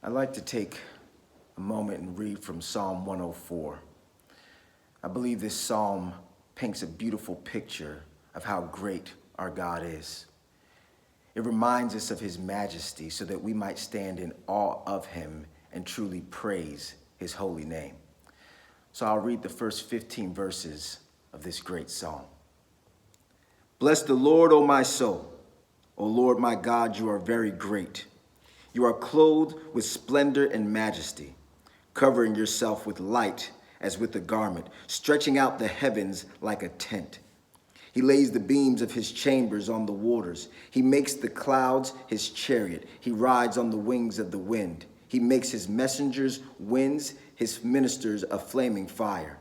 I'd like to take a moment and read from Psalm 104. I believe this psalm paints a beautiful picture of how great our God is. It reminds us of his majesty so that we might stand in awe of him and truly praise his holy name. So I'll read the first 15 verses of this great psalm. Bless the Lord, O my soul. O Lord my God, you are very great. You are clothed with splendor and majesty, covering yourself with light as with a garment, stretching out the heavens like a tent. He lays the beams of his chambers on the waters. He makes the clouds his chariot. He rides on the wings of the wind. He makes his messengers winds, his ministers a flaming fire.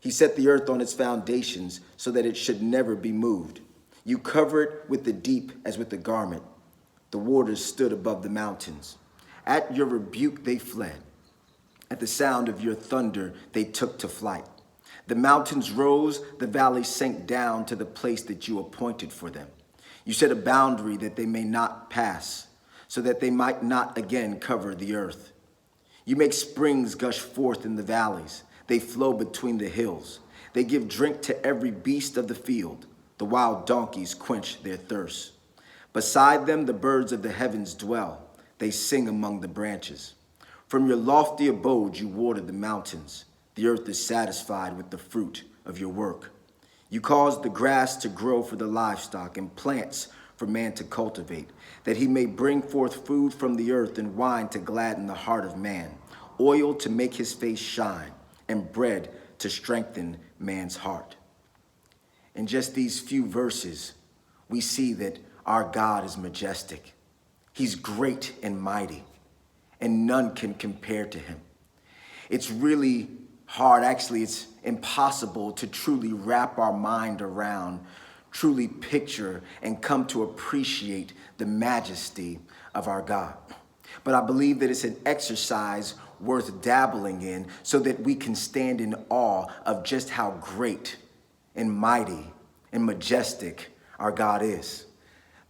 He set the earth on its foundations so that it should never be moved. You cover it with the deep as with a garment. The waters stood above the mountains. At your rebuke they fled. At the sound of your thunder they took to flight. The mountains rose, the valleys sank down to the place that you appointed for them. You set a boundary that they may not pass, so that they might not again cover the earth. You make springs gush forth in the valleys. They flow between the hills. They give drink to every beast of the field. The wild donkeys quench their thirst. Beside them the birds of the heavens dwell. They sing among the branches. From your lofty abode you water the mountains. The earth is satisfied with the fruit of your work. You cause the grass to grow for the livestock and plants for man to cultivate, that he may bring forth food from the earth and wine to gladden the heart of man, oil to make his face shine, and bread to strengthen man's heart. In just these few verses, we see that our God is majestic. He's great and mighty, and none can compare to him. It's really hard, actually, it's impossible to truly wrap our mind around, truly picture, and come to appreciate the majesty of our God. But I believe that it's an exercise worth dabbling in so that we can stand in awe of just how great and mighty and majestic our God is.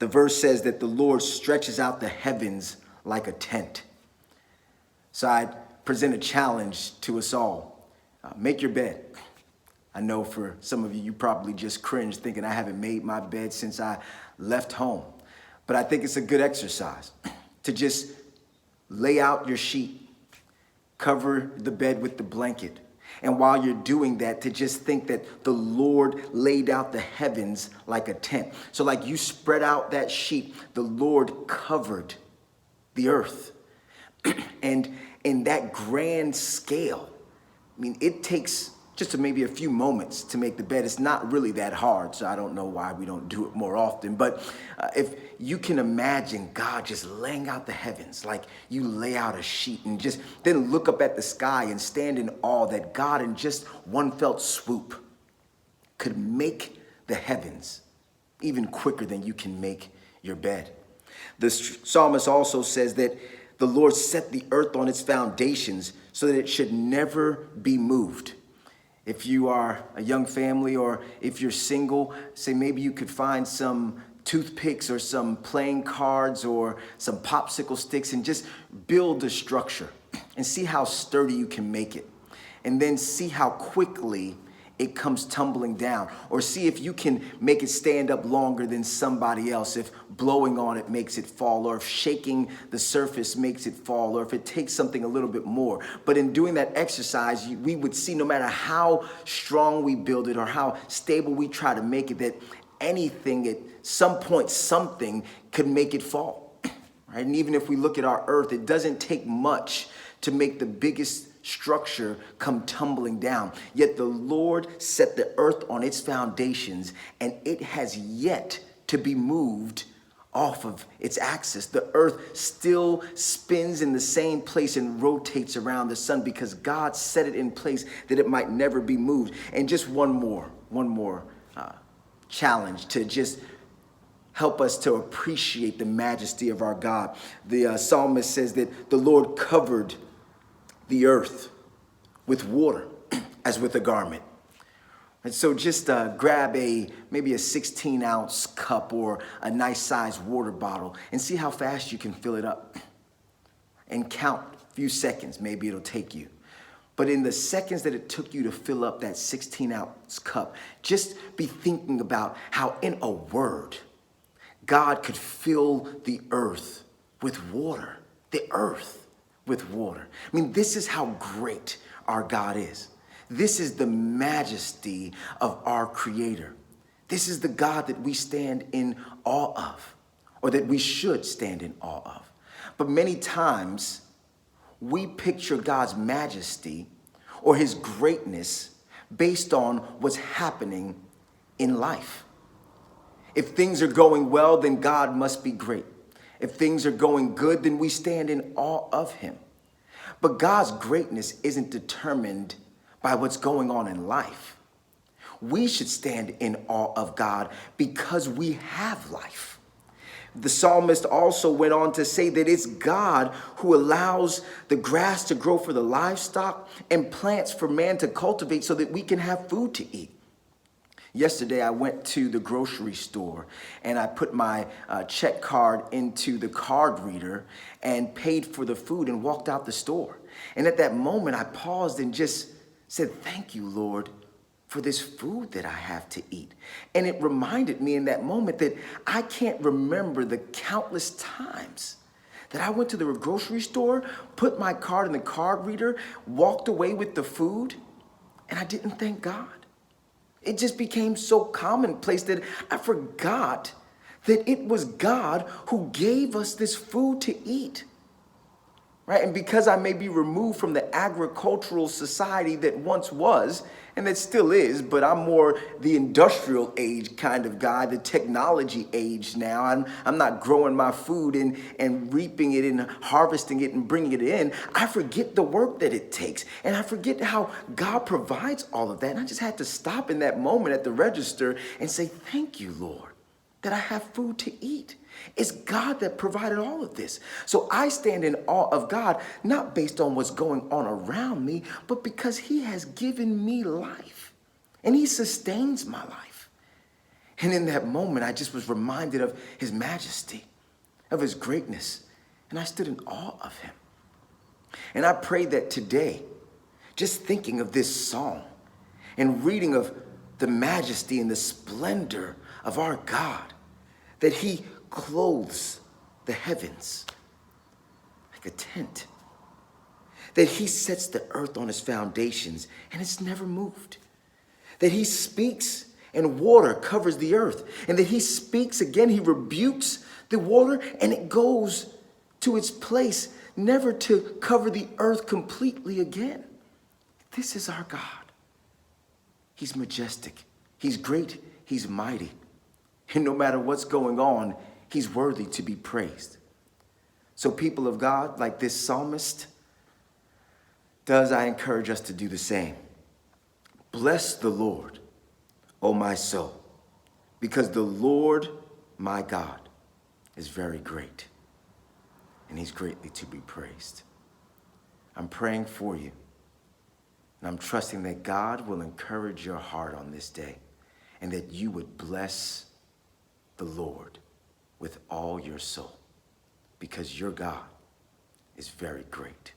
The verse says that the Lord stretches out the heavens like a tent. So I present a challenge to us all. Make your bed. I know for some of you, you probably just cringed thinking I haven't made my bed since I left home. But I think it's a good exercise to just lay out your sheet, cover the bed with the blanket. And while you're doing that, to just think that the Lord laid out the heavens like a tent. So like you spread out that sheet, the Lord covered the earth. And in that grand scale, I mean, it takes just maybe a few moments to make the bed. It's not really that hard, so I don't know why we don't do it more often. But if you can imagine God just laying out the heavens like you lay out a sheet and just then look up at the sky and stand in awe that God in just one felt swoop could make the heavens even quicker than you can make your bed. The psalmist also says that the Lord set the earth on its foundations so that it should never be moved. If you are a young family or if you're single, say maybe you could find some toothpicks or some playing cards or some popsicle sticks and just build a structure and see how sturdy you can make it. And then see how quickly it comes tumbling down, or see if you can make it stand up longer than somebody else, if blowing on it makes it fall, or if shaking the surface makes it fall, or if it takes something a little bit more. But in doing that exercise, we would see no matter how strong we build it or how stable we try to make it, that anything at some point, something could make it fall. Right? And even if we look at our earth, it doesn't take much to make the biggest structure come tumbling down. Yet the Lord set the earth on its foundations, and it has yet to be moved off of its axis. The earth still spins in the same place and rotates around the sun because God set it in place that it might never be moved. And just one more challenge to just help us to appreciate the majesty of our God. The psalmist says that the Lord covered the earth with water as with a garment. And so just grab maybe a 16-ounce cup or a nice sized water bottle and see how fast you can fill it up. and count a few seconds, maybe it'll take you. But in the seconds that it took you to fill up that 16-ounce cup, just be thinking about how in a word, God could fill the earth with water, the earth with water. I mean, this is how great our God is. This is the majesty of our Creator. This is the God that we stand in awe of, or that we should stand in awe of. But many times, we picture God's majesty or his greatness based on what's happening in life. If things are going well, then God must be great. If things are going good, then we stand in awe of him. But God's greatness isn't determined by what's going on in life. We should stand in awe of God because we have life. The psalmist also went on to say that it's God who allows the grass to grow for the livestock and plants for man to cultivate so that we can have food to eat. Yesterday, I went to the grocery store and I put my check card into the card reader and paid for the food and walked out the store. And at that moment, I paused and just said, "Thank you, Lord, for this food that I have to eat." And it reminded me in that moment that I can't remember the countless times that I went to the grocery store, put my card in the card reader, walked away with the food, and I didn't thank God. It just became so commonplace that I forgot that it was God who gave us this food to eat. Right? And because I may be removed from the agricultural society that once was, and that still is, but I'm more the industrial age kind of guy, the technology age now. I'm not growing my food and reaping it and harvesting it and bringing it in. I forget the work that it takes. And I forget how God provides all of that. And I just had to stop in that moment at the register and say, "Thank you, Lord, that I have food to eat." It's God that provided all of this. So I stand in awe of God, not based on what's going on around me, but because he has given me life and he sustains my life. And in that moment, I just was reminded of his majesty, of his greatness, and I stood in awe of him. And I pray that today, just thinking of this song and reading of the majesty and the splendor of our God, that he clothes the heavens like a tent, that he sets the earth on its foundations and it's never moved, that he speaks and water covers the earth, and that he speaks again, he rebukes the water and it goes to its place, never to cover the earth completely again. This is our God. He's majestic, he's great, he's mighty, and no matter what's going on, he's worthy to be praised. So people of God, like this psalmist does, I encourage us to do the same. Bless the Lord, O my soul, because the Lord, my God, is very great, and he's greatly to be praised. I'm praying for you, and I'm trusting that God will encourage your heart on this day, and that you would bless the Lord with all your soul, because your God is very great.